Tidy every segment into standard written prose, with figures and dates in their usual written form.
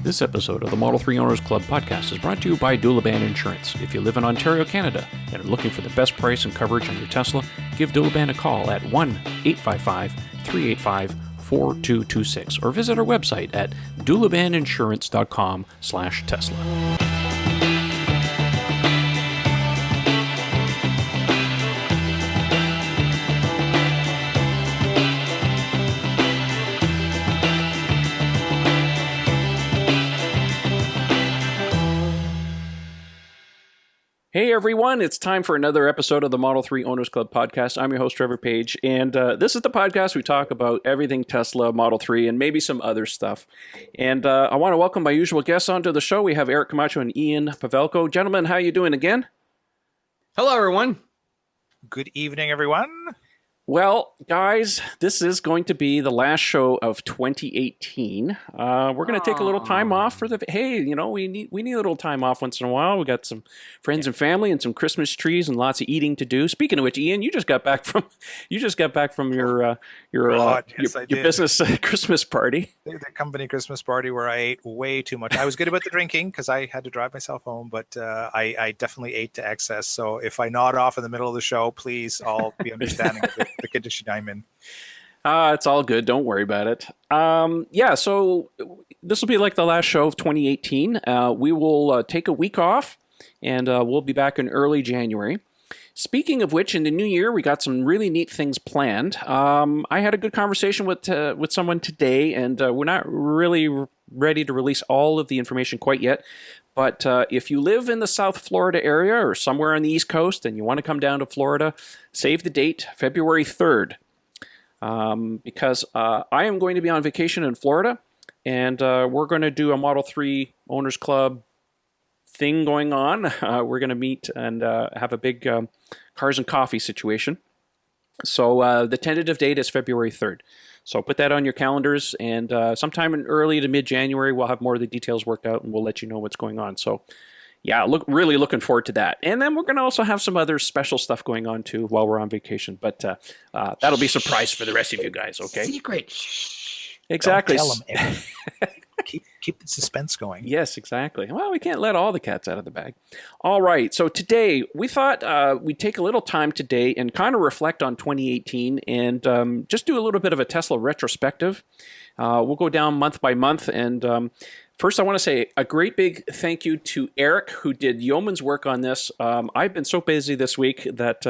This episode of the Model 3 Owners Club podcast is brought to you by Duliban Insurance. If you live in Ontario, Canada, and are looking for the best price and coverage on your Tesla, give Duliban a call at 1-855-385-4226 or visit our website at dulibaninsurance.com/Tesla. Hey everyone, it's time for another episode of the Model 3 Owners Club podcast. I'm your host, Trevor Page, and this is the podcast we talk about everything Tesla, Model 3, and maybe some other stuff. And I want to welcome my usual guests onto the show. We have Eric Camacho and Ian Pavelko. Gentlemen, how are you doing again? Hello, everyone. Good evening, everyone. Well, guys, this is going to be the last show of 2018. We're going to take a little time off for the... Hey, you know, we need a little time off once in a while. We got some friends and family and some Christmas trees and lots of eating to do. Speaking of which, Ian, you just got back from your business Christmas party. The company Christmas party where I ate way too much. I was good about the drinking because I had to drive myself home, but I definitely ate to excess. So if I nod off in the middle of the show, please, I'll be understanding of the condition I'm in. It's all good. Don't worry about it. So this will be like the last show of 2018. We will take a week off, and we'll be back in early January. Speaking of which, in the new year, we got some really neat things planned. I had a good conversation with someone today, and we're not really ready to release all of the information quite yet. But if you live in the South Florida area or somewhere on the East Coast and you want to come down to Florida, save the date, February 3rd. Because I am going to be on vacation in Florida, and we're going to do a Model 3 Owners Club thing going on. We're going to meet and have a big cars and coffee situation. So the tentative date is February 3rd. So put that on your calendars, and sometime in early to mid-January, we'll have more of the details worked out, and we'll let you know what's going on. So yeah, really looking forward to that. And then we're going to also have some other special stuff going on, too, while we're on vacation. But that'll be a surprise for the rest of you guys, okay? Secret. Exactly. Don't tell them. Keep the suspense going. Yes, exactly. Well, we can't let all the cats out of the bag. All right. So today, we thought we'd take a little time today and kind of reflect on 2018 and just do a little bit of a Tesla retrospective. We'll go down month by month. And first, I want to say a great big thank you to Eric, who did yeoman's work on this. I've been so busy this week that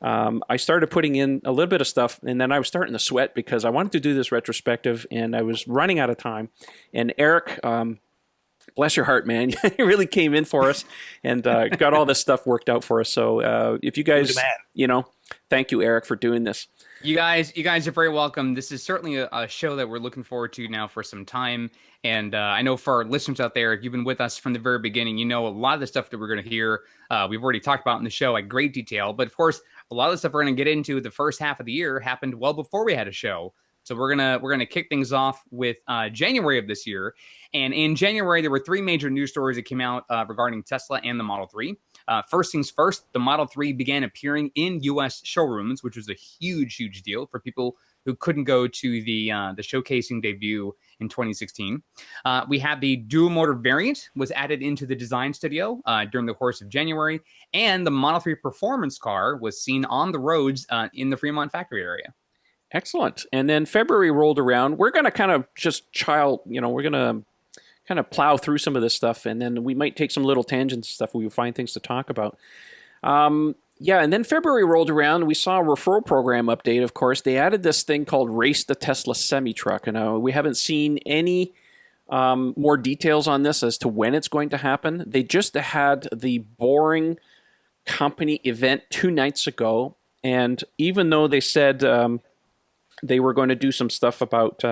I started putting in a little bit of stuff, and then I was starting to sweat because I wanted to do this retrospective, and I was running out of time. And Eric, bless your heart, man, you really came in for us and got all this stuff worked out for us. So if you guys, thank you, Eric, for doing this. You guys are very welcome. This is certainly a show that we're looking forward to now for some time. And I know for our listeners out there, if you've been with us from the very beginning, you know a lot of the stuff that we're going to hear, we've already talked about in the show at great detail. But of course, a lot of the stuff we're going to get into the first half of the year happened well before we had a show. So we're gonna kick things off with January of this year. And in January, there were three major news stories that came out regarding Tesla and the Model 3. First things first, the Model 3 began appearing in U.S. showrooms, which was a huge, huge deal for people who couldn't go to the showcasing debut in 2016. We had the dual motor variant was added into the design studio during the course of January, and the Model 3 performance car was seen on the roads in the Fremont factory area. Excellent. And then February rolled around. We're going to kind of just we're going to kind of plow through some of this stuff, and then we might take some little tangents and stuff where we find things to talk about. And then February rolled around, and we saw a referral program update, of course. They added this thing called Race the Tesla Semi-Truck, and we haven't seen any more details on this as to when it's going to happen. They just had the boring company event 2 nights ago, and even though they said they were going to do some stuff about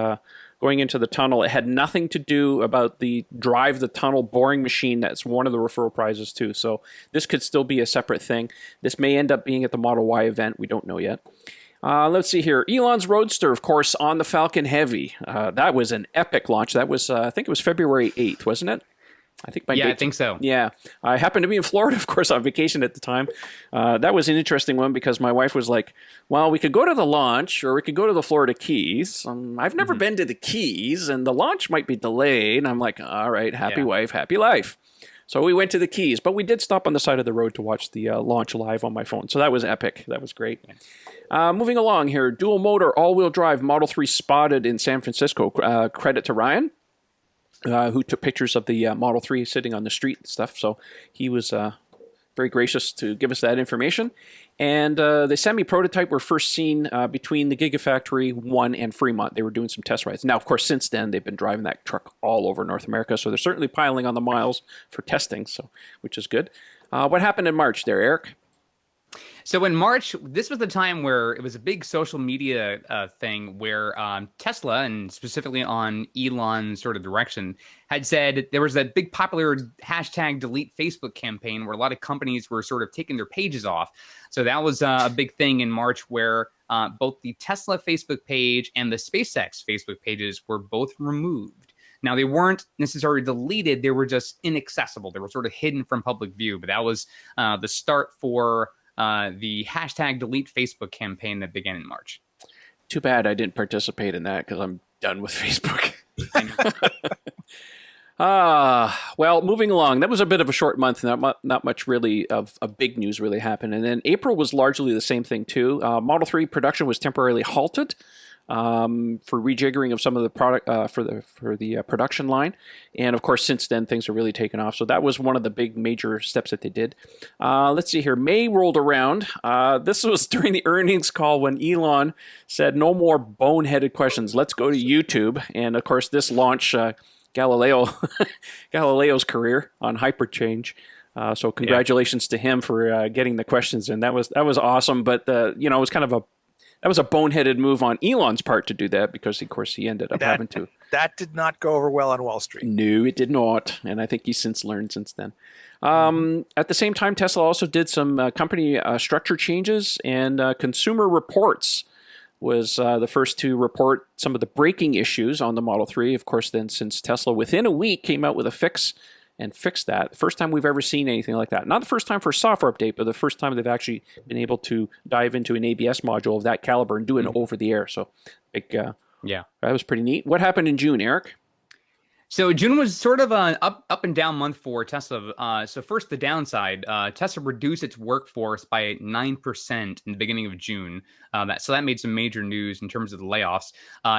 going into the tunnel, it had nothing to do about the drive the tunnel boring machine. That's one of the referral prizes too. So this could still be a separate thing. This may end up being at the Model Y event. We don't know yet. Let's see here. Elon's Roadster, of course, on the Falcon Heavy. That was an epic launch. That was, I think it was February 8th, wasn't it? I think my Yeah, date, I think so. Yeah, I happened to be in Florida, of course, on vacation at the time. That was an interesting one because my wife was like, "Well, we could go to the launch, or we could go to the Florida Keys. I've never been to the Keys, and the launch might be delayed." And I'm like, "All right, happy wife, happy life." So we went to the Keys, but we did stop on the side of the road to watch the launch live on my phone. So that was epic. That was great. Moving along here, dual motor, all-wheel drive Model 3 spotted in San Francisco. Credit to Ryan, who took pictures of the Model 3 sitting on the street and stuff. So he was very gracious to give us that information. And the semi-prototype were first seen between the Gigafactory 1 and Fremont. They were doing some test rides. Now, of course, since then, they've been driving that truck all over North America. So they're certainly piling on the miles for testing, which is good. What happened in March there, Eric? So in March, this was the time where it was a big social media thing where Tesla, and specifically on Elon's sort of direction, had said there was that big popular hashtag delete Facebook campaign where a lot of companies were sort of taking their pages off. So that was a big thing in March where both the Tesla Facebook page and the SpaceX Facebook pages were both removed. Now, they weren't necessarily deleted. They were just inaccessible. They were sort of hidden from public view. But that was the start for the hashtag delete Facebook campaign that began in March. Too bad I didn't participate in that because I'm done with Facebook. Well, moving along, that was a bit of a short month. Not much really of big news really happened. And then April was largely the same thing too. Model 3 production was temporarily halted for rejiggering of some of the product for the production line, and of course since then things are really taken off. So that was one of the big major steps that they did. Let's see here. May rolled around. This was during the earnings call when Elon said, "No more boneheaded questions. Let's go to YouTube." And of course this launched Galileo's career on hyperchange. So congratulations to him for getting the questions in. That was awesome. But it was kind of that was a boneheaded move on Elon's part to do that because, of course, he ended up having to. That did not go over well on Wall Street. No, it did not. And I think he's since learned since then. At the same time, Tesla also did some company structure changes, and Consumer Reports was the first to report some of the braking issues on the Model 3. Of course, then since Tesla within a week came out with a fix and fixed that. The first time we've ever seen anything like that. Not the first time for a software update, but the first time they've actually been able to dive into an ABS module of that caliber and do it over the air. So, that was pretty neat. What happened in June, Eric? So June was sort of an up and down month for Tesla. So first, the downside, Tesla reduced its workforce by 9% in the beginning of June. So that made some major news in terms of the layoffs.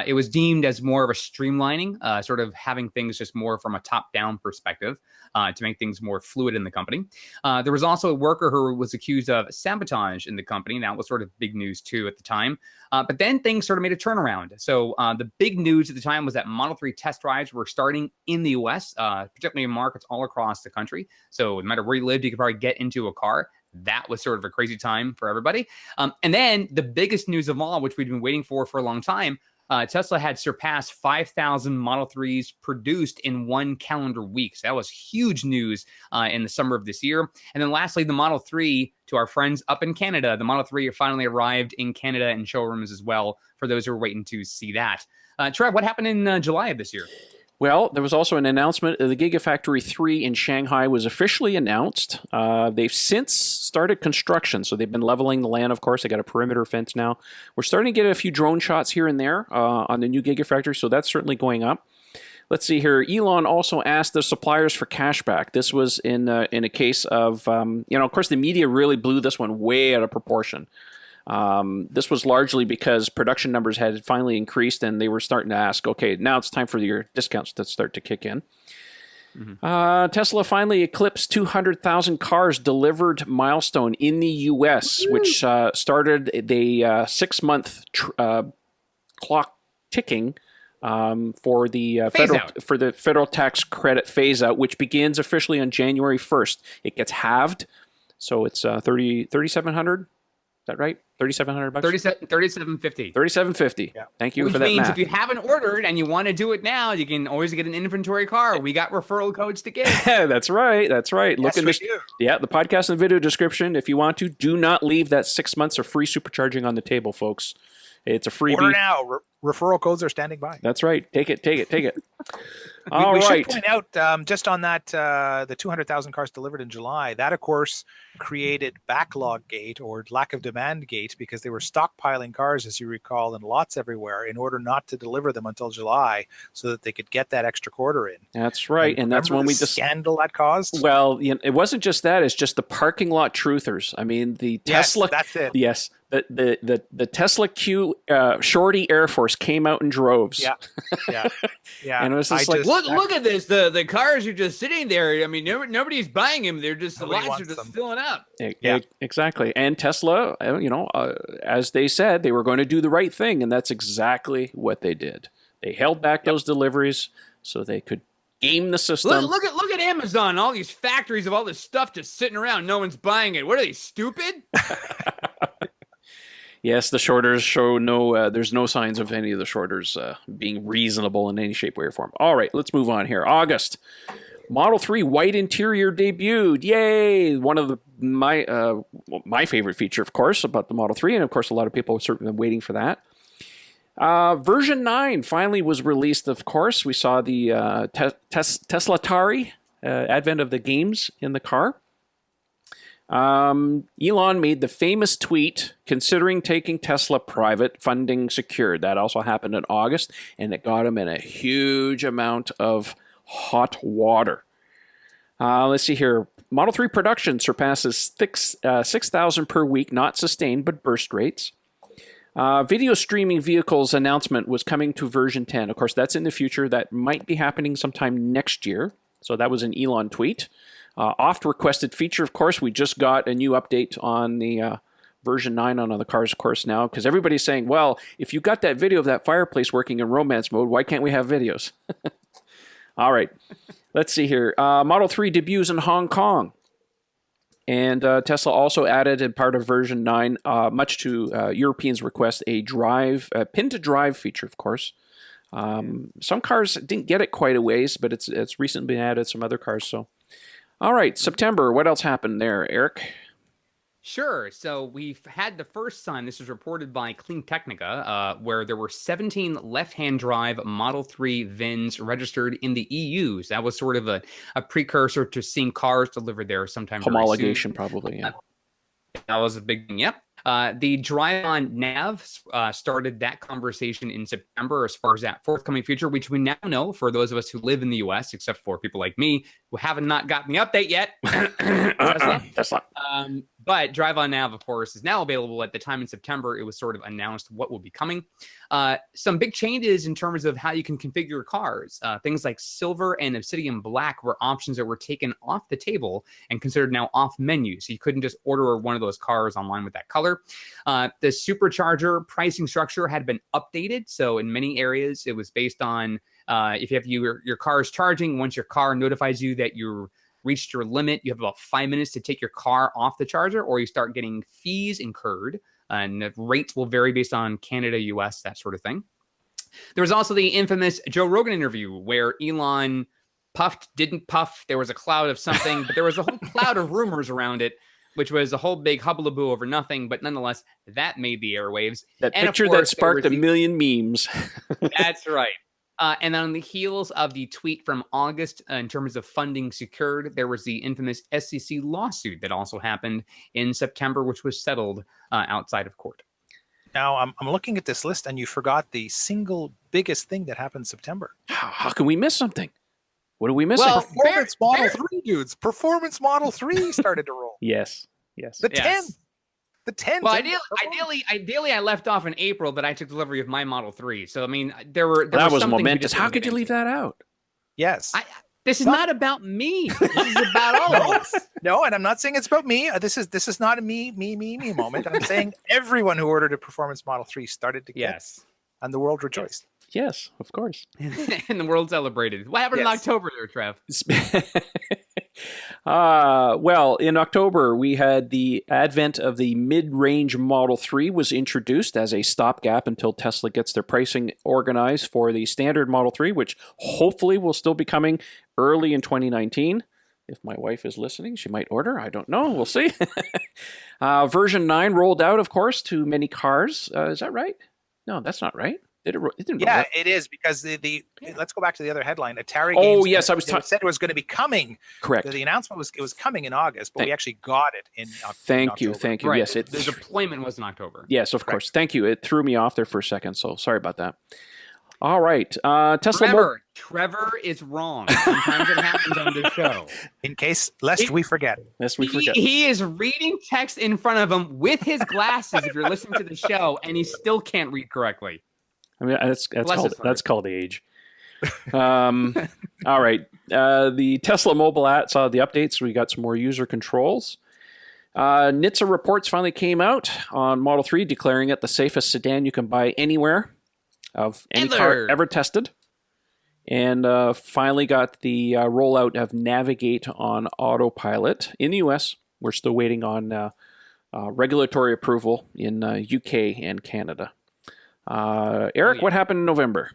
It was deemed as more of a streamlining, sort of having things just more from a top-down perspective to make things more fluid in the company. There was also a worker who was accused of sabotage in the company. That was sort of big news too at the time. But then things sort of made a turnaround. So the big news at the time was that Model 3 test drives were starting in the US, particularly in markets all across the country. So no matter where you lived, you could probably get into a car. That was sort of a crazy time for everybody. And then the biggest news of all, which we've been waiting for a long time, Tesla had surpassed 5,000 Model 3s produced in one calendar week. So that was huge news in the summer of this year. And then lastly, the Model 3, to our friends up in Canada, the Model 3 finally arrived in Canada in showrooms as well, for those who are waiting to see that. Trev, what happened in July of this year? Well, there was also an announcement. The Gigafactory 3 in Shanghai was officially announced. They've since started construction, so they've been leveling the land, of course. They got a perimeter fence now. We're starting to get a few drone shots here and there on the new Gigafactory, so that's certainly going up. Let's see here. Elon also asked the suppliers for cashback. This was in a case of, of course, the media really blew this one way out of proportion. This was largely because production numbers had finally increased and they were starting to ask, okay, now it's time for your discounts to start to kick in. Tesla finally eclipsed 200,000 cars delivered milestone in the U.S., which started the 6-month clock ticking for the federal tax credit phase out, which begins officially on January 1st. It gets halved, so it's $3,700. Is that right? $3,700 bucks? $3,750. $3,750. Yeah. Thank you for that math. Which means if you haven't ordered and you want to do it now, you can always get an inventory car. We got referral codes to give. That's right. That's right. Yes, Look in the podcast and video description if you want to. Do not leave that 6 months of free supercharging on the table, folks. It's a freebie. Order now. Referral codes are standing by. That's right. Take it. We should point out, just on that, the 200,000 cars delivered in July, that, of course, created backlog gate or lack of demand gate because they were stockpiling cars, as you recall, in lots everywhere in order not to deliver them until July so that they could get that extra quarter in. That's right. And that's when we just scandal that caused. Well, it wasn't just that. It's just the parking lot truthers. I mean, the Tesla. That's it. Yes. The Tesla Q Shorty Air Force came out in droves. Yeah. And it was just look at this. The cars are just sitting there. I mean, nobody's buying them. They're just, the lots are just filling up. Exactly. And Tesla, as they said, they were going to do the right thing, and that's exactly what they did. They held back those deliveries so they could game the system. Look at Amazon. All these factories of all this stuff just sitting around. No one's buying it. What are they, stupid? Yes, the shorters show there's no signs of any of the shorters being reasonable in any shape, way, or form. All right, let's move on here. August. Model 3 white interior debuted. Yay! One of my favorite feature, of course, about the Model 3, and of course a lot of people have certainly been waiting for that. Version 9 finally was released, of course. We saw the Tesla Atari, advent of the games in the car. Elon made the famous tweet, considering taking Tesla private, funding secured. That also happened in August, and it got him in a huge amount of hot water. Let's see here. Model 3 production surpasses 6,000 per week, not sustained, but burst rates. Video streaming vehicles announcement was coming to version 10. Of course, that's in the future. That might be happening sometime next year. So that was an Elon tweet. Oft requested feature, of course. We just got a new update on the version 9 on the cars, of course, now, because everybody's saying, well, if you got that video of that fireplace working in romance mode, why can't we have videos? All right. Let's see here. Model 3 debuts in Hong Kong. And Tesla also added, in part of version 9, much to Europeans' request, a pin-to-drive feature, of course. Some cars didn't get it quite a ways, but it's recently been added, some other cars, so... All right, September. What else happened there, Eric? Sure. So we've had the first sign. This was reported by Clean Technica, where there were 17 left-hand drive Model 3 VINs registered in the EU. So that was sort of a precursor to seeing cars delivered there sometime. Homologation, probably. Yeah. That was a big thing. Yep. The drive-on nav started that conversation in September as far as that forthcoming feature, which we now know for those of us who live in the U.S., except for people like me who haven't not gotten the update yet. Tesla. But drive-on nav, of course, is now available. At the time in September, it was sort of announced what will be coming. Some big changes in terms of how you can configure your cars. Things like silver and obsidian black were options that were taken off the table and considered now off menu. So you couldn't just order one of those cars online with that color. The supercharger pricing structure had been updated. So in many areas, it was based on if you have your car's charging, once your car notifies you that you're reached your limit, you have about 5 minutes to take your car off the charger, or you start getting fees incurred, and the rates will vary based on Canada, US, that sort of thing. There was also the infamous Joe Rogan interview where Elon puffed, didn't puff. There was a cloud of something, but there was a whole cloud of rumors around it, which was a whole big hullabaloo over nothing. But nonetheless, that made the airwaves. That picture that sparked a million memes. That's right. And then on the heels of the tweet from August, in terms of funding secured, there was the infamous SEC lawsuit that also happened in September, which was settled outside of court. Now, I'm looking at this list, and you forgot the single biggest thing that happened in September. How can we miss something? What are we missing? Well, Performance Model 3, dudes. Performance Model 3 started to roll. Yes. The 10. The 10. Well, ideally, I left off in April, but I took delivery of my Model 3. So, I mean, there was momentous. How could you leave that out? Yes. This is not about me. This is about all of us. No, and I'm not saying it's about me. This is not a me moment. I'm saying everyone who ordered a Performance Model 3 started to get it, and the world rejoiced. Yes, of course. And the world celebrated. What happened in October there, Trev? Well, in October, we had the advent of the mid-range Model 3 was introduced as a stopgap until Tesla gets their pricing organized for the standard Model 3, which hopefully will still be coming early in 2019. If my wife is listening, she might order. I don't know. We'll see. Version 9 rolled out, of course, to many cars. Is that right? No, that's not right. It didn't. Yeah, it is because the let's go back to the other headline. Atari. Oh Games, yes, I was said it was going to be coming. Correct. The announcement was it was coming in August, but we actually got it in. Thank you. Right. Yes, the deployment was in October. Yes, of course. Thank you. It threw me off there for a second, so sorry about that. All right, Tesla. Remember, Trevor is wrong. Sometimes it happens on this show. In case, lest we forget. He is reading text in front of him with his glasses. If you're listening to the show, and he still can't read correctly. I mean, that's called age. All right. The Tesla mobile app saw the updates. We got some more user controls. NHTSA reports finally came out on Model 3, declaring it the safest sedan you can buy anywhere of any car ever tested. And finally got the rollout of Navigate on autopilot in the US. We're still waiting on regulatory approval in UK and Canada. Eric, what happened in November?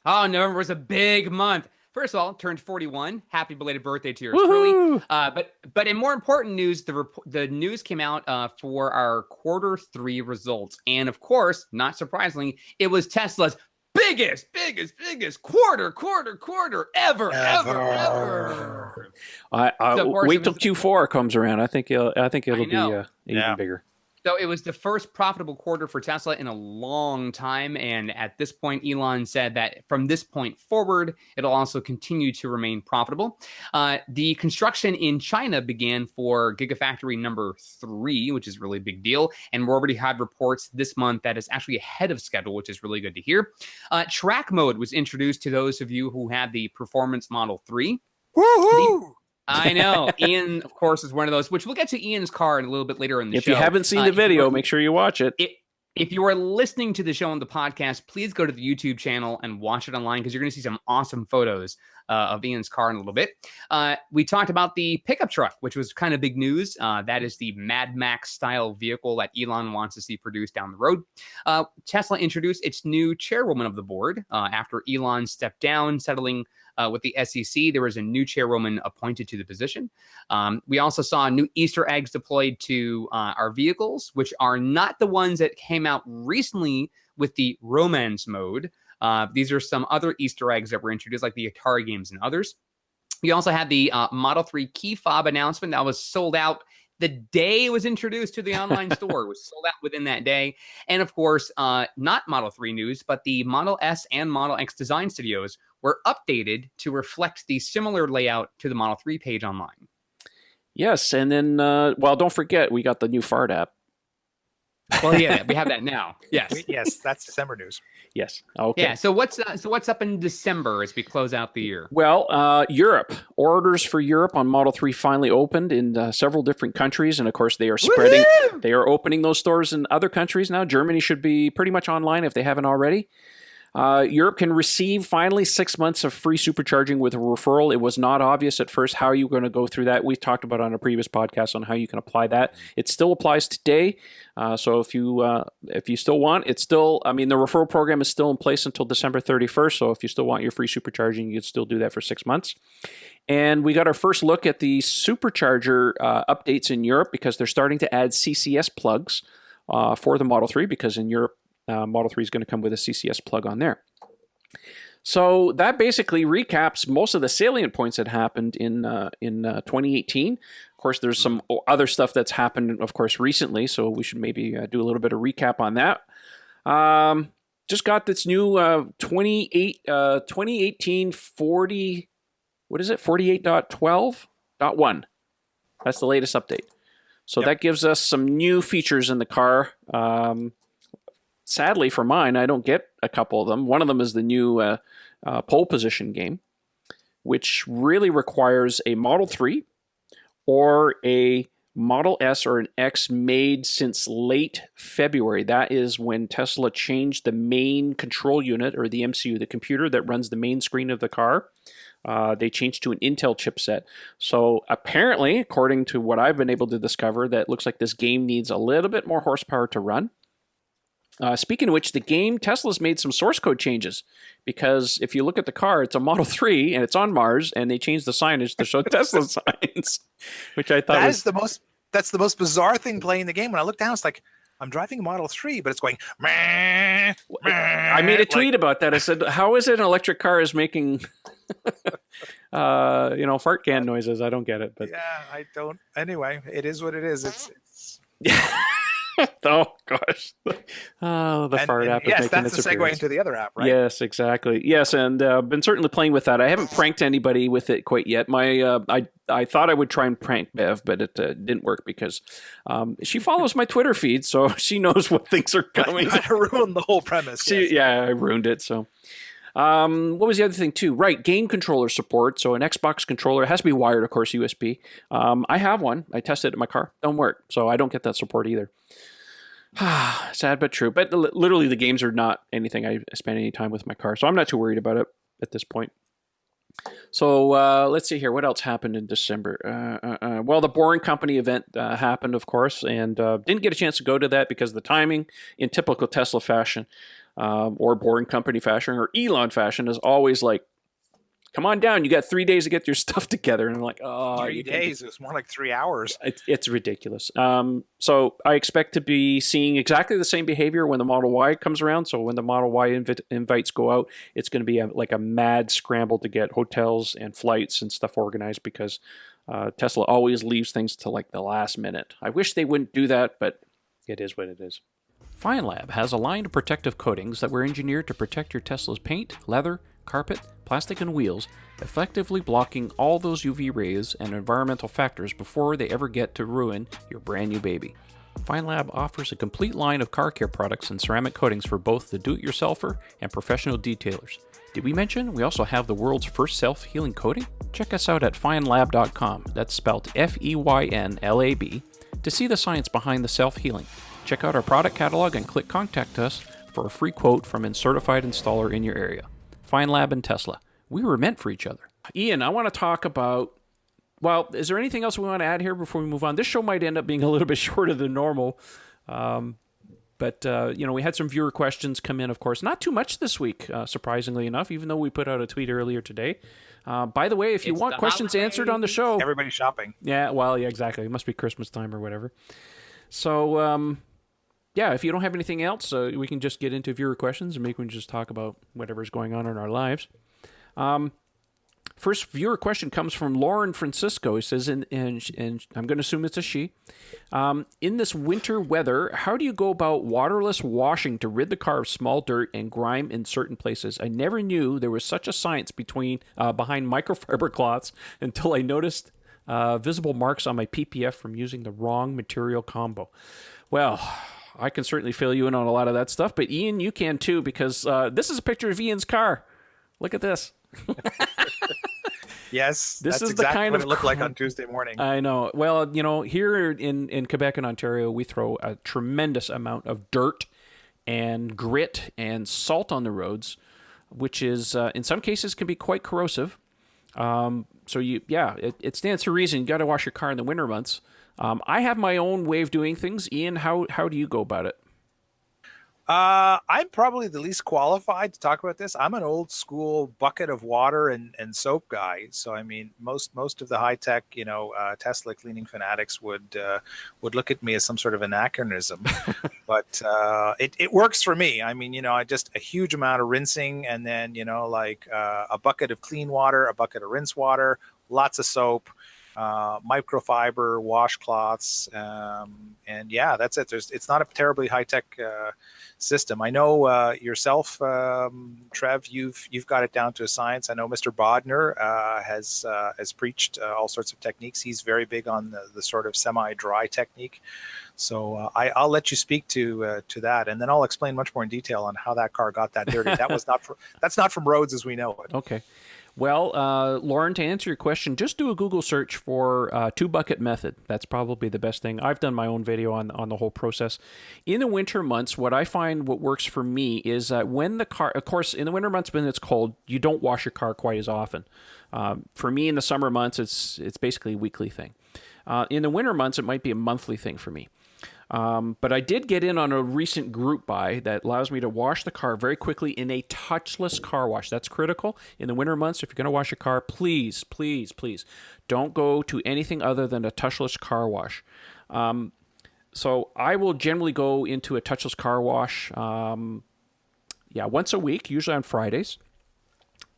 Oh, November was a big month. First of all, turned 41. Happy belated birthday to yours truly. But in more important news, the news came out for our Q3 results. And of course, not surprisingly, it was Tesla's biggest quarter ever. Wait till Q4 comes around. I think it'll be even bigger. So it was the first profitable quarter for Tesla in a long time. And at this point, Elon said that from this point forward, it'll also continue to remain profitable. The construction in China began for Gigafactory number 3, which is really a big deal. And we already had reports this month that is actually ahead of schedule, which is really good to hear. Track mode was introduced to those of you who had the Performance Model 3. Woohoo! I know. Ian, of course, is one of those, which we'll get to Ian's car a little bit later in the show. If you haven't seen the video, make sure you watch it. If you are listening to the show on the podcast, please go to the YouTube channel and watch it online because you're going to see some awesome photos of Ian's car in a little bit. We talked about the pickup truck, which was kind of big news. That is the Mad Max style vehicle that Elon wants to see produced down the road. Tesla introduced its new chairwoman of the board after Elon stepped down, settling with the SEC. There was a new chairwoman appointed to the position. We also saw new Easter eggs deployed to our vehicles, which are not the ones that came out recently with the romance mode. These are some other Easter eggs that were introduced, like the Atari games and others. We also had the Model 3 key fob announcement that was sold out the day it was introduced to the online store. It was sold out within that day. And of course, not Model 3 news, but the Model S and Model X design studios were updated to reflect the similar layout to the Model 3 page online. Yes, and then, don't forget, we got the new fart app. Well, yeah, we have that now. Yes. Yes, that's December news. Yes. Okay. Yeah. So what's up in December as we close out the year? Well, Europe. Orders for Europe on Model 3 finally opened in several different countries, and of course they are spreading. Woo-hoo! They are opening those stores in other countries now. Germany should be pretty much online if they haven't already. Europe can receive finally 6 months of free supercharging with a referral. It was not obvious at first how you're going to go through that. We've talked about on a previous podcast on how you can apply that. It still applies today. So if you still want, the referral program is still in place until December 31st. So if you still want your free supercharging, you can still do that for 6 months. And we got our first look at the supercharger updates in Europe because they're starting to add CCS plugs for the Model 3 because in Europe, Model 3 is going to come with a CCS plug on there. So that basically recaps most of the salient points that happened in 2018. Of course, there's some other stuff that's happened, of course, recently. So we should maybe do a little bit of recap on that. Just got this new 2018 48.12.1. That's the latest update. So that gives us some new features in the car. Sadly for mine, I don't get a couple of them. One of them is the new pole position game, which really requires a Model 3 or a Model S or an X made since late February. That is when Tesla changed the main control unit, or the MCU, the computer that runs the main screen of the car. They changed to an Intel chipset. So apparently, according to what I've been able to discover, that looks like this game needs a little bit more horsepower to run. Speaking of which, the game, Tesla's made some source code changes because if you look at the car, it's a Model 3 and it's on Mars, and they changed the signage to show Tesla signs, which I thought that's the most bizarre thing playing the game. When I looked down, it's like, I'm driving a Model 3, but it's going meh, meh, I made a tweet about that. I said, how is it an electric car is making fart can noises? I don't get it. But yeah, I don't. Anyway, it is what it is. It's oh gosh. Oh, the fart app is yes, making that's its the segue appearance. into the other app, right? Yes, exactly. Yes, and been certainly playing with that. I haven't pranked anybody with it quite yet. I thought I would try and prank Bev, but it didn't work because she follows my Twitter feed, so she knows what things are coming. I ruined the whole premise. Yes. Yeah, I ruined it. So, what was the other thing too? Right, game controller support. So an Xbox controller has to be wired, of course, USB. I have one. I tested it in my car. Don't work, so I don't get that support either. Sad but true. But literally, the games are not anything I spend any time with my car, so I'm not too worried about it at this point. So let's see here. What else happened in December? Well, the Boring Company event happened, of course, and didn't get a chance to go to that because of the timing. In typical Tesla fashion, or Boring Company fashion, or Elon fashion, is always like, come on down. You got 3 days to get your stuff together. And I'm like, oh, 3 days. It's more like 3 hours. It's ridiculous. So I expect to be seeing exactly the same behavior when the Model Y comes around. So when the Model Y invites go out, it's going to be like a mad scramble to get hotels and flights and stuff organized because Tesla always leaves things to like the last minute. I wish they wouldn't do that, but it is what it is. FineLab has a line of protective coatings that were engineered to protect your Tesla's paint, leather, carpet, plastic, and wheels, effectively blocking all those UV rays and environmental factors before they ever get to ruin your brand new baby. FineLab offers a complete line of car care products and ceramic coatings for both the do-it-yourselfer and professional detailers. Did we mention we also have the world's first self-healing coating? Check us out at finelab.com, that's spelled FEYNLAB, to see the science behind the self-healing. Check out our product catalog and click Contact Us for a free quote from a certified installer in your area. FineLab and Tesla. We were meant for each other. Ian, I want to talk about, well, is there anything else we want to add here before we move on? This show might end up being a little bit shorter than normal. But we had some viewer questions come in, of course. Not too much this week, surprisingly enough, even though we put out a tweet earlier today. By the way, if you want questions answered on the show. Everybody's shopping. Yeah, well, yeah, exactly. It must be Christmas time or whatever. So, yeah, if you don't have anything else, we can just get into viewer questions and maybe we can just talk about whatever's going on in our lives. First viewer question comes from Lauren Francisco. He says, and I'm going to assume it's a she. In this winter weather, how do you go about waterless washing to rid the car of small dirt and grime in certain places? I never knew there was such a science behind microfiber cloths until I noticed visible marks on my PPF from using the wrong material combo. Well, I can certainly fill you in on a lot of that stuff, but Ian, you can too, because this is a picture of Ian's car. Look at this. Yes, this is exactly the kind what of it looked like on Tuesday morning. I know. Well, here in Quebec and Ontario, we throw a tremendous amount of dirt and grit and salt on the roads, which is in some cases can be quite corrosive. So it stands to reason you got to wash your car in the winter months. I have my own way of doing things. Ian, how do you go about it? I'm probably the least qualified to talk about this. I'm an old school bucket of water and soap guy. So I mean, most of the high tech, Tesla cleaning fanatics would look at me as some sort of anachronism. But it works for me. I mean, I just a huge amount of rinsing, and then a bucket of clean water, a bucket of rinse water, lots of soap. Microfiber washcloths, and yeah, that's it. It's not a terribly high tech system. I know yourself, Trev. You've got it down to a science. I know Mr. Bodner has preached all sorts of techniques. He's very big on the sort of semi-dry technique. So I'll let you speak to that, and then I'll explain much more in detail on how that car got that dirty. That's not from roads as we know it. Okay. Well, Lauren, to answer your question, just do a Google search for two-bucket method. That's probably the best thing. I've done my own video on the whole process. In the winter months, what works for me is that when the car, of course, in the winter months when it's cold, you don't wash your car quite as often. For me, in the summer months, it's basically a weekly thing. In the winter months, it might be a monthly thing for me. But I did get in on a recent group buy that allows me to wash the car very quickly in a touchless car wash. That's critical. In the winter months, if you're going to wash your car, please, please, please don't go to anything other than a touchless car wash. So I will generally go into a touchless car wash, once a week, usually on Fridays.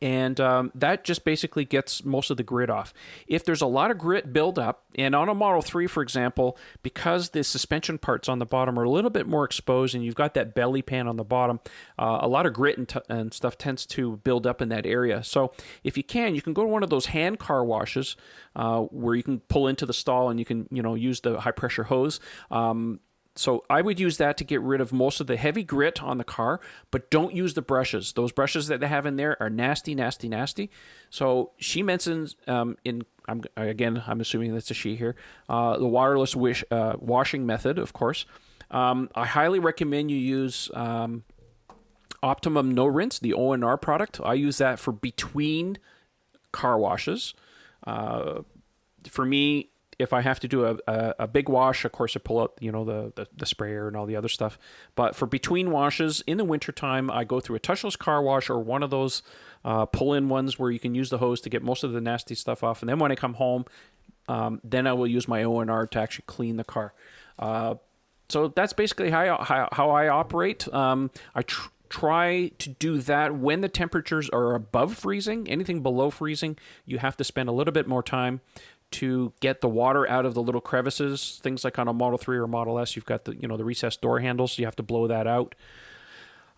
And that just basically gets most of the grit off. If there's a lot of grit buildup, and on a Model 3, for example, because the suspension parts on the bottom are a little bit more exposed and you've got that belly pan on the bottom, a lot of grit and stuff tends to build up in that area. So if you can go to one of those hand car washes where you can pull into the stall and you can use the high-pressure hose. So I would use that to get rid of most of the heavy grit on the car, but don't use the brushes. Those brushes that they have in there are nasty, nasty, nasty. So she mentions I'm assuming that's a she here, the waterless washing method, of course. I highly recommend you use Optimum No Rinse, the ONR product. I use that for between car washes. For me, if I have to do a big wash, of course, I pull out the sprayer and all the other stuff. But for between washes in the wintertime, I go through a touchless car wash or one of those pull-in ones where you can use the hose to get most of the nasty stuff off. And then when I come home, then I will use my ONR to actually clean the car. So that's basically how I operate. I try to do that when the temperatures are above freezing. Anything below freezing, you have to spend a little bit more time to get the water out of the little crevices. Things like on a Model 3 or Model S, you've got the recessed door handles, so you have to blow that out.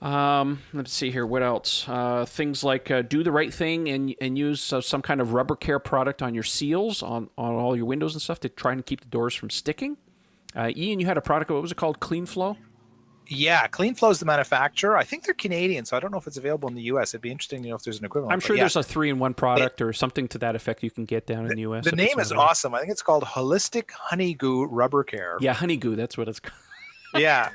Let's see here, what else? Things like do the right thing and use some kind of rubber care product on your seals, on all your windows and stuff to try and keep the doors from sticking. Ian, you had a product, what was it called? Clean Flow? Yeah, Clean Flow is the manufacturer. I think they're Canadian, so I don't know if it's available in the U.S. It'd be interesting to know if there's an equivalent. I'm sure there's a 3-in-1 product or something to that effect you can get down in the U.S. The name is awesome. I think it's called Holistic Honey Goo Rubber Care. Yeah, Honey Goo, that's what it's called. Yeah.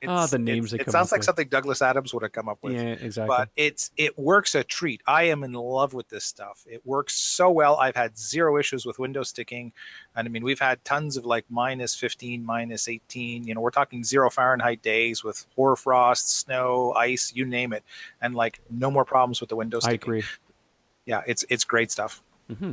The names it sounds like something Douglas Adams would have come up with. Yeah, exactly. But it works a treat. I am in love with this stuff. It works so well. I've had zero issues with window sticking. And I mean, we've had tons of like -15, -18. We're talking 0 Fahrenheit days with hoarfrost, snow, ice, you name it. And like no more problems with the window sticking. I agree. Yeah, it's great stuff. Mm-hmm.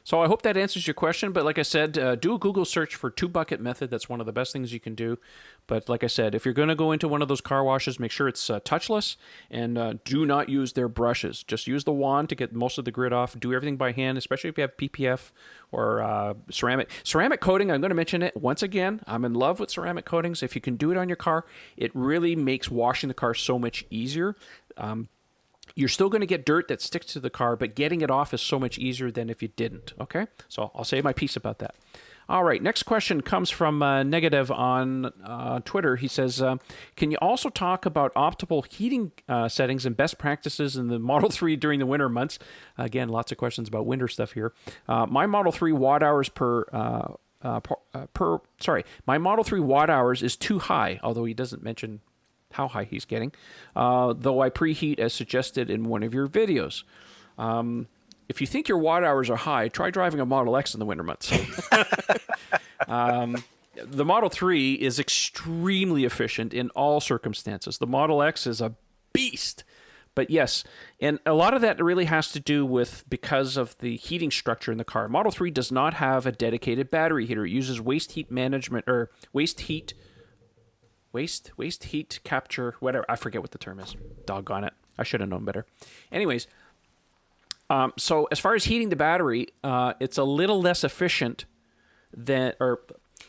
So I hope that answers your question. But like I said, do a Google search for 2-bucket method. That's one of the best things you can do. But like I said, if you're going to go into one of those car washes, make sure it's touchless and do not use their brushes. Just use the wand to get most of the grit off. Do everything by hand, especially if you have PPF or ceramic. Ceramic coating, I'm going to mention it once again. I'm in love with ceramic coatings. If you can do it on your car, it really makes washing the car so much easier. You're still going to get dirt that sticks to the car, but getting it off is so much easier than if you didn't, okay? So I'll say my piece about that. All right, next question comes from Negative on Twitter. He says, can you also talk about optimal heating settings and best practices in the Model 3 during the winter months? Again, lots of questions about winter stuff here. My Model 3 watt hours my Model 3 watt hours is too high, although he doesn't mention how high he's getting, though I preheat as suggested in one of your videos. If you think your watt hours are high, try driving a Model X in the winter months. The Model 3 is extremely efficient in all circumstances. The Model X is a beast. But yes, and a lot of that really has to do with because of the heating structure in the car. Model 3 does not have a dedicated battery heater. It uses waste heat capture, whatever. I forget what the term is. Doggone it. I should have known better. Anyways, so as far as heating the battery, it's a little less efficient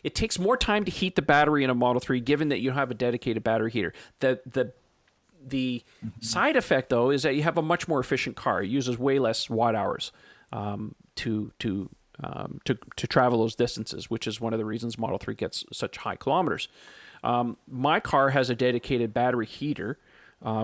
it takes more time to heat the battery in a Model 3 given that you have a dedicated battery heater. The side effect, though, is that you have a much more efficient car. It uses way less watt hours to travel those distances, which is one of the reasons Model 3 gets such high kilometers. My car has a dedicated battery heater,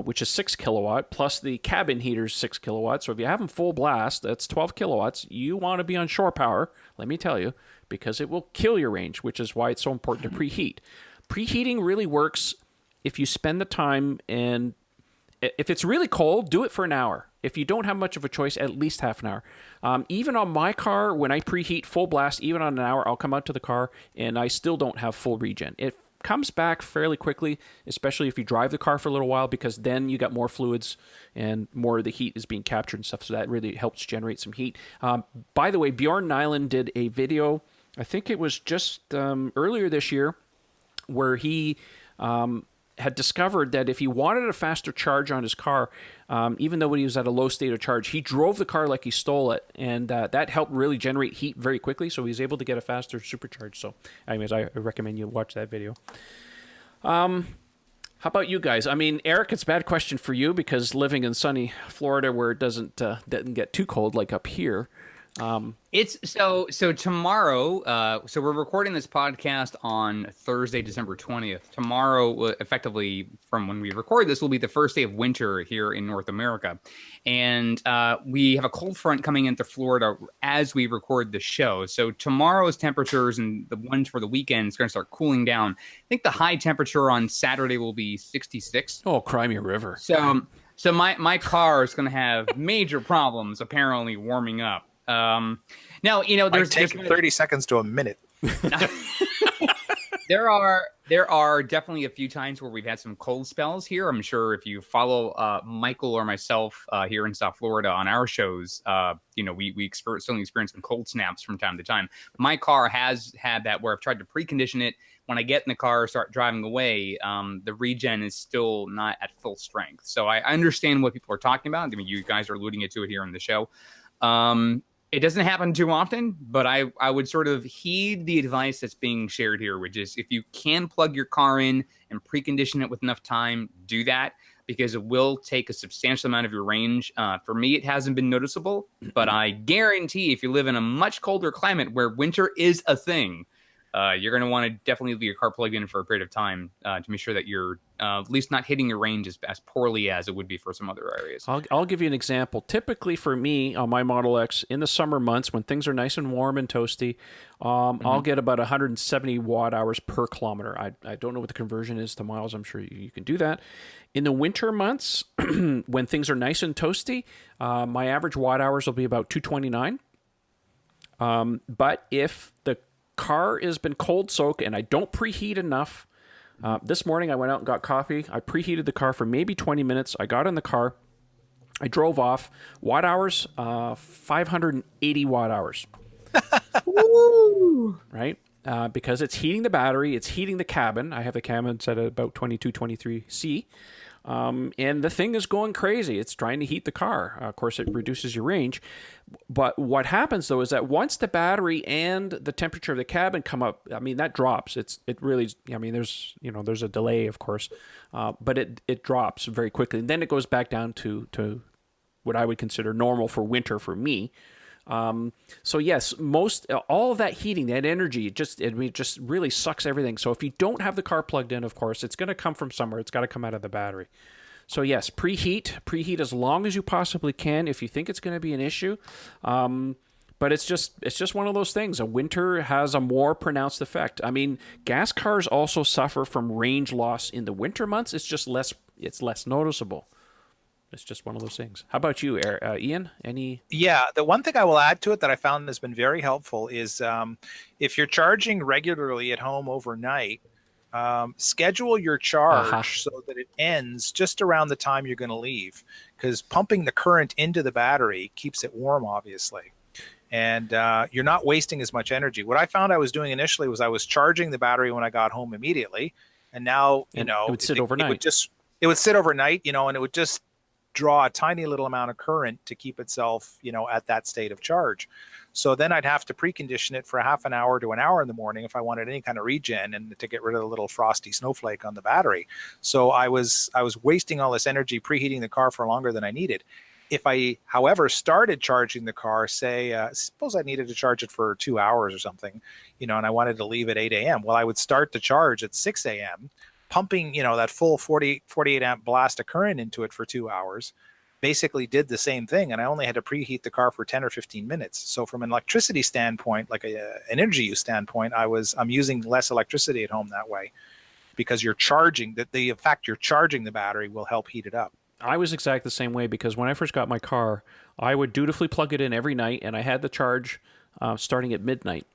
which is 6 kilowatt, plus the cabin heater is 6 kilowatts. So if you have them full blast, that's 12 kilowatts. You want to be on shore power, let me tell you, because it will kill your range, which is why it's so important to preheat. Preheating really works if you spend the time, and if it's really cold, do it for an hour. If you don't have much of a choice, at least half an hour. Even on my car, when I preheat full blast, even on an hour, I'll come out to the car and I still don't have full regen. It comes back fairly quickly, especially if you drive the car for a little while, because then you got more fluids and more of the heat is being captured and stuff. So that really helps generate some heat. By the way, Bjorn Nyland did a video, I think it was just earlier this year, where he had discovered that if he wanted a faster charge on his car, even though when he was at a low state of charge, he drove the car like he stole it, and that helped really generate heat very quickly, so he was able to get a faster supercharge. So anyways, I recommend you watch that video. How about you guys? I mean, Eric, it's a bad question for you because living in sunny Florida where it doesn't get too cold like up here. It's so tomorrow. So we're recording this podcast on Thursday, December 20th. Tomorrow, effectively from when we record this, will be the first day of winter here in North America. And we have a cold front coming into Florida as we record the show. So tomorrow's temperatures and the ones for the weekend is going to start cooling down. I think the high temperature on Saturday will be 66. Oh, cry me a river. So my car is going to have major problems apparently warming up. Now, there's 30 seconds to a minute. There are definitely a few times where we've had some cold spells here. I'm sure if you follow Michael or myself here in South Florida on our shows, we certainly experience some cold snaps from time to time. My car has had that where I've tried to precondition it. When I get in the car, start driving away, the regen is still not at full strength. So I understand what people are talking about. I mean, you guys are alluding to it here in the show. It doesn't happen too often, but I would sort of heed the advice that's being shared here, which is if you can plug your car in and precondition it with enough time, do that because it will take a substantial amount of your range. For me, it hasn't been noticeable, but I guarantee if you live in a much colder climate where winter is a thing, you're going to want to definitely leave your car plugged in for a period of time to make sure that you're at least not hitting your range as poorly as it would be for some other areas. I'll give you an example. Typically for me on my Model X in the summer months when things are nice and warm and toasty, I'll get about 170 watt hours per kilometer. I don't know what the conversion is to miles. I'm sure you can do that. In the winter months, when things are nice and toasty, my average watt hours will be about 229. But if the car has been cold soaked and I don't preheat enough. This morning I went out and got coffee. I preheated the car for maybe 20 minutes. I got in the car. I drove off. Watt hours, 580 watt hours. Woo! Right? Because it's heating the battery. It's heating the cabin. I have the cabin set at about 22, 23C. And the thing is going crazy. It's trying to heat the car. Of course, it reduces your range. But what happens, though, is that once the battery and the temperature of the cabin come up, I mean, that drops. It really, I mean, there's a delay, of course, but it drops very quickly. And then it goes back down to what I would consider normal for winter for me. So yes, all of that heating, that energy, it just really sucks everything. So if you don't have the car plugged in, of course, it's going to come from somewhere. It's got to come out of the battery. So yes, preheat as long as you possibly can if you think it's going to be an issue. But it's just one of those things. A winter has a more pronounced effect. I mean, gas cars also suffer from range loss in the winter months. It's just it's less noticeable. It's just one of those things. How about you, Ian? Yeah, the one thing I will add to it that I found has been very helpful is if you're charging regularly at home overnight, schedule your charge so that it ends just around the time you're going to leave, because pumping the current into the battery keeps it warm, obviously. And you're not wasting as much energy. What I found I was doing initially was I was charging the battery when I got home immediately, and now it would sit overnight. It would sit overnight, and it would just draw a tiny little amount of current to keep itself, at that state of charge. So then I'd have to precondition it for half an hour to an hour in the morning if I wanted any kind of regen and to get rid of the little frosty snowflake on the battery. So I was wasting all this energy preheating the car for longer than I needed. If I, however, started charging the car, say, suppose I needed to charge it for 2 hours or something, and I wanted to leave at 8 a.m. Well, I would start the charge at 6 a.m., pumping, that full 48 amp blast of current into it for 2 hours, basically did the same thing. And I only had to preheat the car for 10 or 15 minutes. So from an electricity standpoint, like an energy use standpoint, I'm using less electricity at home that way, because you're charging the fact you're charging the battery will help heat it up. I was exactly the same way, because when I first got my car, I would dutifully plug it in every night, and I had the charge starting at midnight.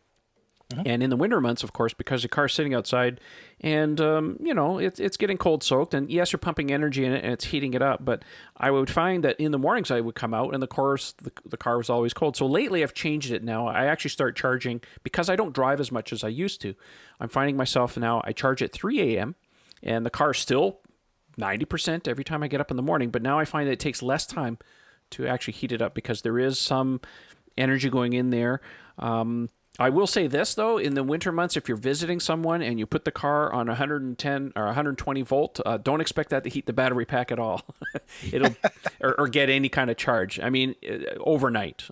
And in the winter months, of course, because the car's sitting outside and, it's getting cold soaked. And yes, you're pumping energy in it and it's heating it up. But I would find that in the mornings I would come out and the car was always cold. So lately I've changed it now. I actually start charging because I don't drive as much as I used to. I'm finding myself now, I charge at 3 a.m. and the car's still 90% every time I get up in the morning. But now I find that it takes less time to actually heat it up because there is some energy going in there. I will say this, though, in the winter months, if you're visiting someone and you put the car on 110 or 120 volt, don't expect that to heat the battery pack at all. It'll or get any kind of charge. I mean, overnight,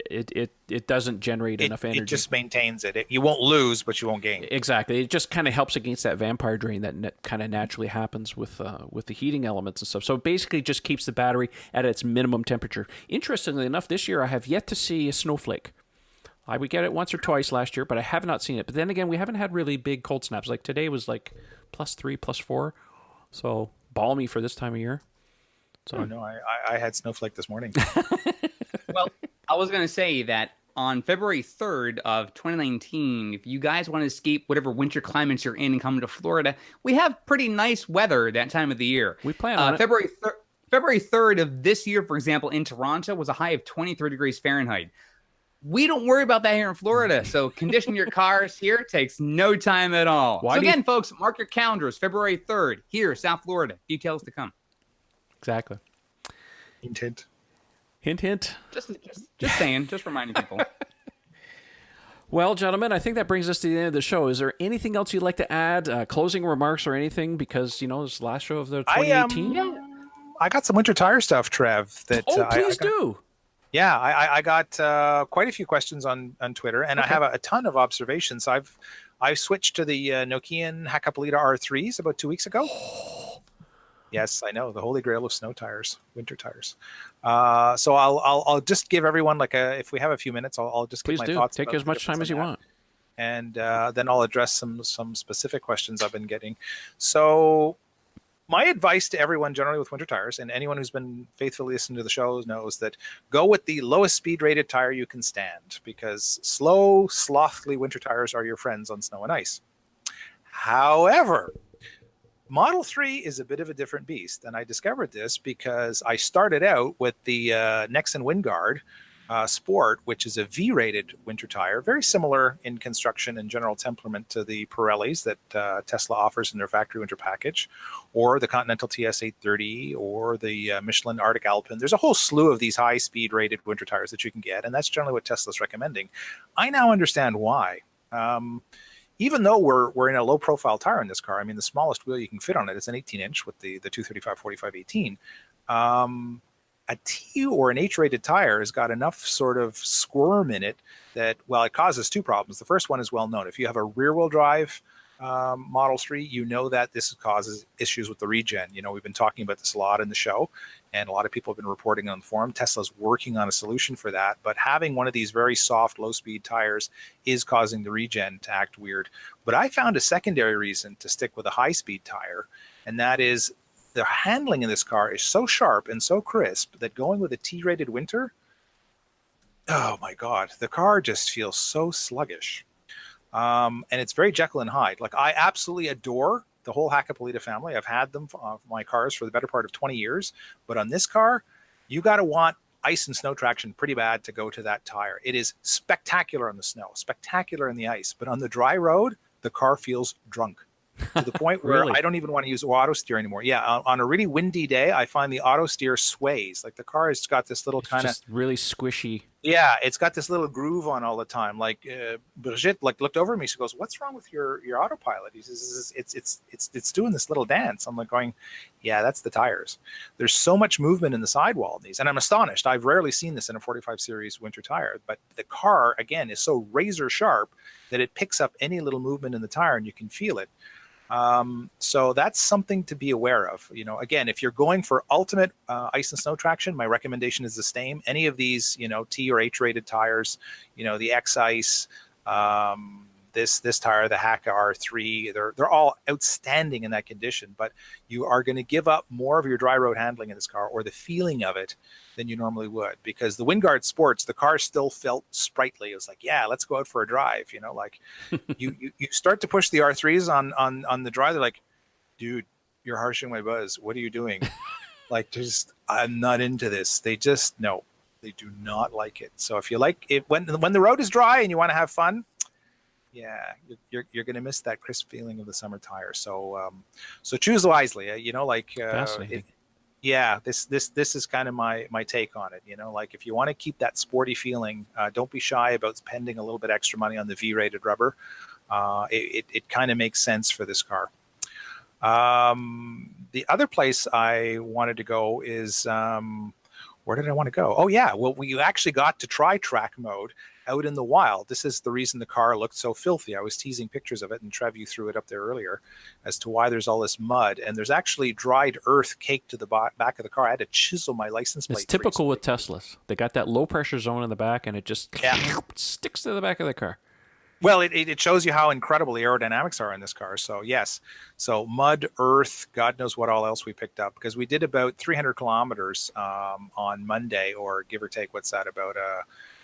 it doesn't generate enough energy. It just maintains it. You won't lose, but you won't gain. Exactly. It just kind of helps against that vampire drain that kind of naturally happens with the heating elements and stuff. So basically, just keeps the battery at its minimum temperature. Interestingly enough, this year I have yet to see a snowflake. I would get it once or twice last year, but I have not seen it. But then again, we haven't had really big cold snaps. Like today was like +3, +4. So balmy for this time of year. So Oh, no, I had snowflake this morning. Well, I was going to say that on February 3rd of 2019, if you guys want to escape whatever winter climates you're in and come to Florida, we have pretty nice weather that time of the year. we plan on it. February 3rd of this year, for example, in Toronto was a high of 23 degrees Fahrenheit. We don't worry about that here in Florida. So condition your cars here takes no time at all. So again, folks, mark your calendars. February 3rd here, South Florida. Details to come. Exactly. Hint, hint. Hint, hint. Just saying, just reminding people. Well, gentlemen, I think that brings us to the end of the show. Is there anything else you'd like to add? Closing remarks or anything? Because, this is the last show of the 2018. I got some winter tire stuff, Trev. That Please do. Yeah, I got quite a few questions on Twitter, and I have a ton of observations. I switched to the Nokian Hakkapeliitta R3s about 2 weeks ago. Yes, I know, the holy grail of snow tires, winter tires. So I'll just give everyone if we have a few minutes, I'll just give my thoughts. Take as much time as you want, and then I'll address some specific questions I've been getting. So my advice to everyone generally with winter tires, and anyone who's been faithfully listening to the shows knows that go with the lowest speed rated tire you can stand, because slow, slothly winter tires are your friends on snow and ice. However, Model 3 is a bit of a different beast, and I discovered this because I started out with the Nexen Windguard Sport, which is a V-rated winter tire, very similar in construction and general temperament to the Pirellis that Tesla offers in their factory winter package, or the Continental TS 830, or the Michelin Arctic Alpine. There's a whole slew of these high-speed rated winter tires that you can get, and that's generally what Tesla's recommending. I now understand why. Even though we're in a low-profile tire in this car, I mean, the smallest wheel you can fit on it is an 18-inch with the 235/45/18. A T or an H-rated tire has got enough sort of squirm in it that, well, it causes two problems. The first one is well known. If you have a rear-wheel drive Model 3, you know that this causes issues with the regen. We've been talking about this a lot in the show, and a lot of people have been reporting on the forum. Tesla's working on a solution for that, but having one of these very soft, low-speed tires is causing the regen to act weird. But I found a secondary reason to stick with a high-speed tire, and that is the handling in this car is so sharp and so crisp that going with a T-rated winter, oh my God, the car just feels so sluggish. And it's very Jekyll and Hyde. I absolutely adore the whole Hakkapeliitta family. I've had them for my cars for the better part of 20 years. But on this car, you got to want ice and snow traction pretty bad to go to that tire. It is spectacular on the snow, spectacular in the ice. But on the dry road, the car feels drunk. To the point where Really? I don't even want to use auto steer anymore. Yeah, on a really windy day, I find the auto steer sways. The car has got this little kind of really squishy. Yeah, it's got this little groove on all the time. Brigitte looked over at me. She goes, "What's wrong with your autopilot?" He says, "It's doing this little dance." I'm going, "Yeah, that's the tires." There's so much movement in the sidewall in these, and I'm astonished. I've rarely seen this in a 45 series winter tire, but the car again is so razor sharp that it picks up any little movement in the tire, and you can feel it. So that's something to be aware of. Again, if you're going for ultimate ice and snow traction, my recommendation is the same. Any of these, T or H rated tires, the X Ice, This tire, the Haka R3, they're all outstanding in that condition, but you are going to give up more of your dry road handling in this car, or the feeling of it, than you normally would, because the Wingard Sports, the car still felt sprightly. It was like, yeah, let's go out for a drive. Like you start to push the R3s on the drive. They're like, dude, you're harshing my buzz. What are you doing? Like, just, I'm not into this. They just, no, they do not like it. So if you like it, when the road is dry and you want to have fun, yeah, you're going to miss that crisp feeling of the summer tire. So choose wisely. Fascinating. This is kind of my take on it. Like, if you want to keep that sporty feeling, don't be shy about spending a little bit extra money on the V-rated rubber. It kind of makes sense for this car. The other place I wanted to go is, where did I want to go? Oh yeah, well, we actually got to try track mode out in the wild. This is the reason the car looked so filthy. I was teasing pictures of it, and Trev, you threw it up there earlier, as to why there's all this mud, and there's actually dried earth caked to the back of the car. I had to chisel my license plate. It's typical with Teslas. They got that low pressure zone in the back, and it just sticks to the back of the car. Well, it shows you how incredible the aerodynamics are in this car. So yes, so mud, earth, God knows what all else we picked up, because we did about 300 kilometers on Monday, or give or take, what's that, about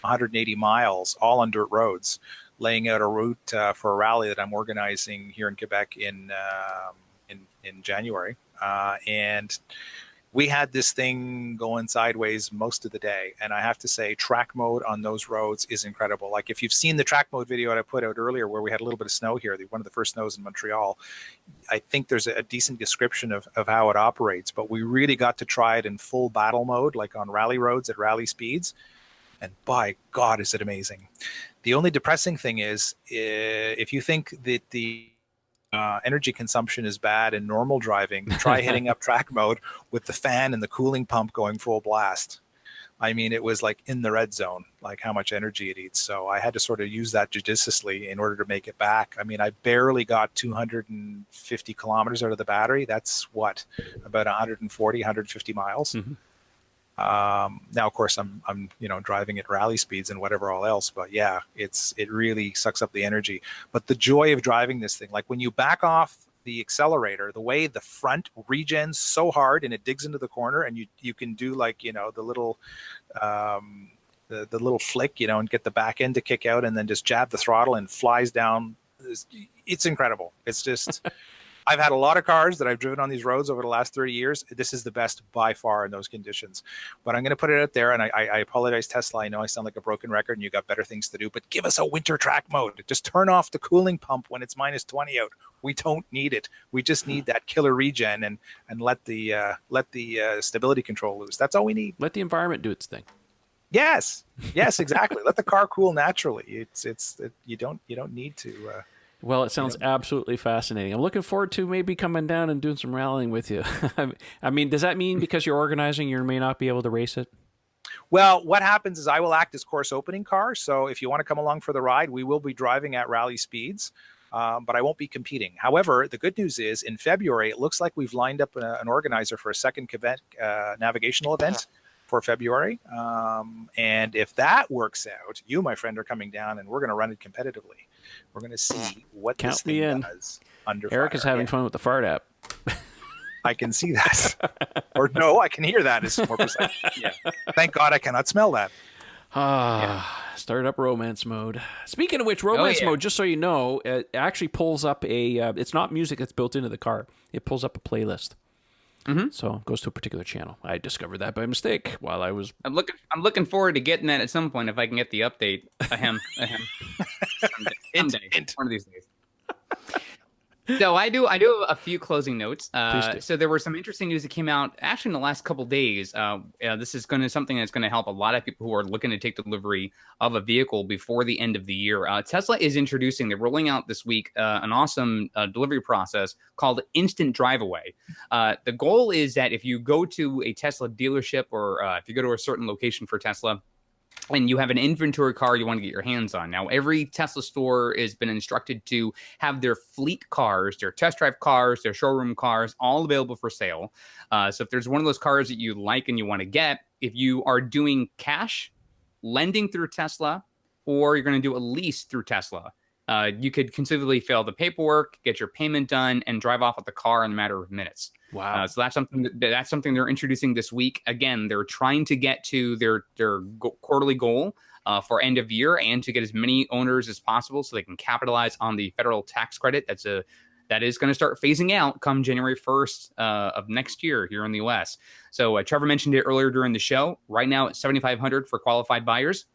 180 miles, all on dirt roads, laying out a route for a rally that I'm organizing here in Quebec in January, and we had this thing going sideways most of the day. And I have to say, track mode on those roads is incredible. Like, if you've seen the track mode video that I put out earlier, where we had a little bit of snow here, one of the first snows in Montreal, I think there's a decent description of how it operates. But we really got to try it in full battle mode, like on rally roads at rally speeds. And by God, is it amazing. The only depressing thing is, if you think that the energy consumption is bad in normal driving, try hitting up track mode with the fan and the cooling pump going full blast. I mean, it was like in the red zone, like how much energy it eats. So I had to sort of use that judiciously in order to make it back. I mean, I barely got 250 kilometers out of the battery. That's what, about 140, 150 miles. Mm-hmm. Now, of course, I'm driving at rally speeds and whatever all else, but yeah, it really sucks up the energy. But the joy of driving this thing, like when you back off the accelerator, the way the front regens so hard and it digs into the corner, and you can do, like, the little the little flick, and get the back end to kick out, and then just jab the throttle and flies down. It's incredible. It's just. I've had a lot of cars that I've driven on these roads over the last 30 years. This is the best by far in those conditions. But I'm going to put it out there, and I apologize, Tesla. I know I sound like a broken record, and you got better things to do, but give us a winter track mode. Just turn off the cooling pump when it's minus 20 out. We don't need it. We just need that killer regen and let the stability control loose. That's all we need. Let the environment do its thing. Yes, exactly. Let the car cool naturally. You don't need to. Well, it sounds absolutely fascinating. I'm looking forward to maybe coming down and doing some rallying with you. I mean, does that mean because you're organizing, you may not be able to race it? Well, what happens is I will act as course opening car. So if you want to come along for the ride, we will be driving at rally speeds, but I won't be competing. However, the good news is in February, it looks like we've lined up an organizer for a second Quebec navigational event for February. And if that works out, you, my friend, are coming down, and we're going to run it competitively. We're going to see what this thing does under fire. Eric is having fun with the fart app. I can see that. Or no, I can hear that. It's more precise. Yeah. Thank God I cannot smell that. Start up romance mode. Speaking of which, romance mode, just so you know, it actually pulls up it's not music that's built into the car. It pulls up a playlist. Mm-hmm. So it goes to a particular channel. I discovered that by mistake while I was. I'm looking forward to getting that at some point if I can get the update. Ahem. Someday. One of these days. So I do a few closing notes. So there were some interesting news that came out actually in the last couple of days. This is something that's going to help a lot of people who are looking to take delivery of a vehicle before the end of the year. Tesla is they're rolling out this week an awesome delivery process called Instant Drive Away. The goal is that if you go to a Tesla dealership or if you go to a certain location for Tesla, and you have an inventory car you want to get your hands on. Now, every Tesla store has been instructed to have their fleet cars, their test drive cars, their showroom cars, all available for sale. So if there's one of those cars that you like and you want to get, if you are doing cash, lending through Tesla, or you're going to do a lease through Tesla, you could conceivably fill the paperwork, get your payment done, and drive off with the car in a matter of minutes. Wow. So that's something they're introducing this week. Again, they're trying to get to their quarterly goal for end of year and to get as many owners as possible so they can capitalize on the federal tax credit that is going to start phasing out come January 1st of next year here in the U.S. So Trevor mentioned it earlier during the show. Right now it's $7,500 for qualified buyers.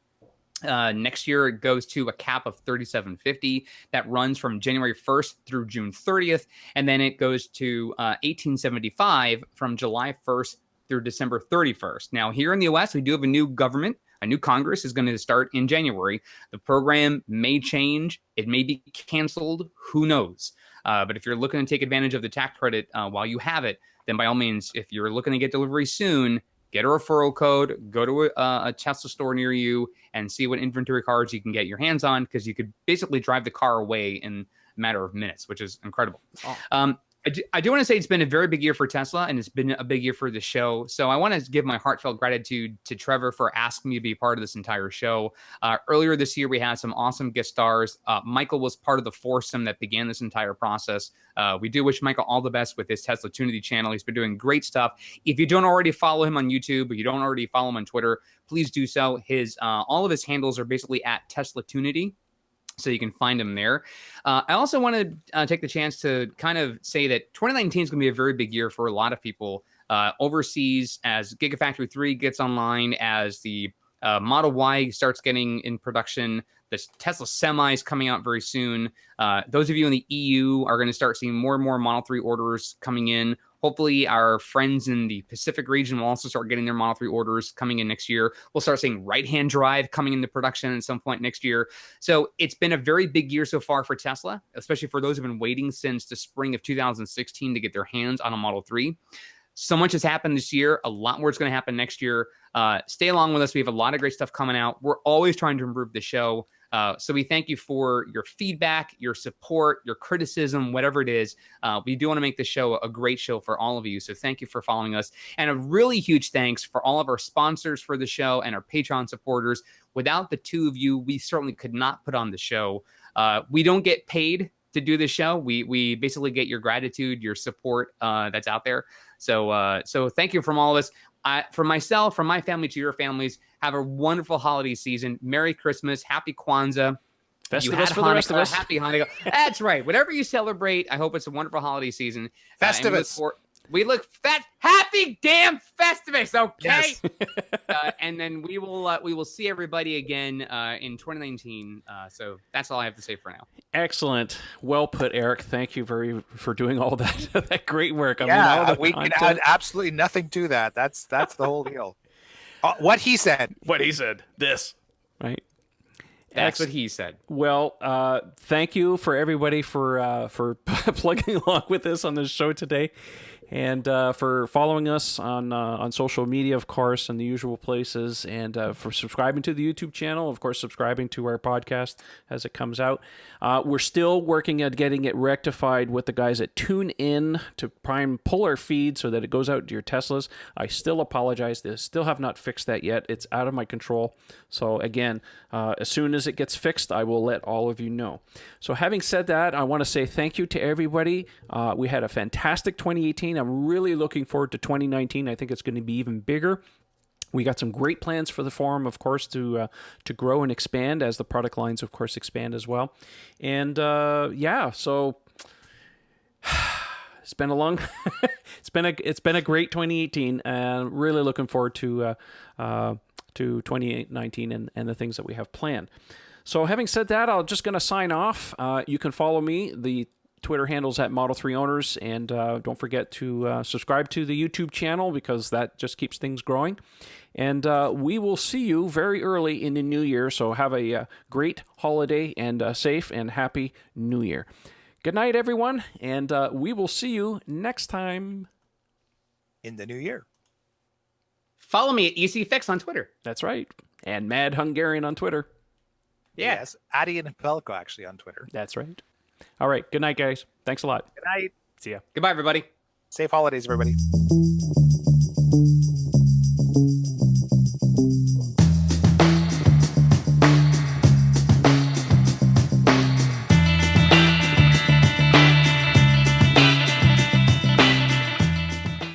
Next year, it goes to a cap of $3,750 that runs from January 1st through June 30th. And then it goes to $1,875 from July 1st through December 31st. Now, here in the U.S., we do have a new government. A new Congress is going to start in January. The program may change. It may be canceled. Who knows? But if you're looking to take advantage of the tax credit while you have it, then by all means, if you're looking to get delivery soon, get a referral code, go to a Tesla store near you, and see what inventory cars you can get your hands on, because you could basically drive the car away in a matter of minutes, which is incredible. Oh. I do want to say it's been a very big year for Tesla, and it's been a big year for the show. So I want to give my heartfelt gratitude to Trevor for asking me to be part of this entire show. Earlier this year, we had some awesome guest stars. Michael was part of the foursome that began this entire process. We do wish Michael all the best with his Tesla Tunity channel. He's been doing great stuff. If you don't already follow him on YouTube, or you don't already follow him on Twitter, please do so. All of his handles are basically at Tesla Tunity, so you can find him there. I also want to take the chance to kind of say that 2019 is going to be a very big year for a lot of people overseas as Gigafactory 3 gets online, as the Model Y starts getting in production. The Tesla Semi is coming out very soon. Those of you in the EU are going to start seeing more and more Model 3 orders coming in. Hopefully, our friends in the Pacific region will also start getting their Model 3 orders coming in next year. We'll start seeing right-hand drive coming into production at some point next year. So it's been a very big year so far for Tesla, especially for those who have been waiting since the spring of 2016 to get their hands on a Model 3. So much has happened this year. A lot more is going to happen next year. Stay along with us. We have a lot of great stuff coming out. We're always trying to improve the show. So we thank you for your feedback, your support, your criticism, whatever it is. We do want to make this show a great show for all of you. So thank you for following us. And a really huge thanks for all of our sponsors for the show and our Patreon supporters. Without the two of you, we certainly could not put on the show. We don't get paid to do the show. We basically get your gratitude, your support that's out there. So thank you from all of us. From myself, from my family to your families, have a wonderful holiday season. Merry Christmas. Happy Kwanzaa. Festivus for the rest of us. Happy Hanukkah. That's right. Whatever you celebrate, I hope it's a wonderful holiday season. Festivus. We look fat. Happy damn Festivus, okay? Yes. And then we will see everybody again in 2019. So that's all I have to say for now. Excellent. Well put, Eric. Thank you for doing all that that great work. We can add absolutely nothing to that. That's the whole deal. What he said. What he said. This. Right. That's what he said. Well, thank you for everybody for plugging along with us on this show today. And for following us on social media, of course, and the usual places, and for subscribing to the YouTube channel, of course, subscribing to our podcast as it comes out. We're still working at getting it rectified with the guys at TuneIn to pull our feed so that it goes out to your Teslas. I still apologize. They still have not fixed that yet. It's out of my control. So again, as soon as it gets fixed, I will let all of you know. So having said that, I want to say thank you to everybody. We had a fantastic 2018. I'm really looking forward to 2019. I think it's going to be even bigger. We got some great plans for the forum, of course, to grow and expand as the product lines, of course, expand as well. And so it's been a long, it's been a great 2018. Really looking forward to 2019 and the things that we have planned. So having said that, I'm just going to sign off. You can follow me. The Twitter handles at Model 3 Owners, and don't forget to subscribe to the YouTube channel because that just keeps things growing. And we will see you very early in the new year, so have a great holiday and safe and happy new year. Good night, everyone, and we will see you next time In the new year. Follow me at ECFix on Twitter. That's right, and Mad Hungarian on Twitter. Yeah. Yes, Addy and Pavelko actually on Twitter. That's right. All right. Good night, guys. Thanks a lot. Good night. See ya. Goodbye, everybody. Safe holidays, everybody.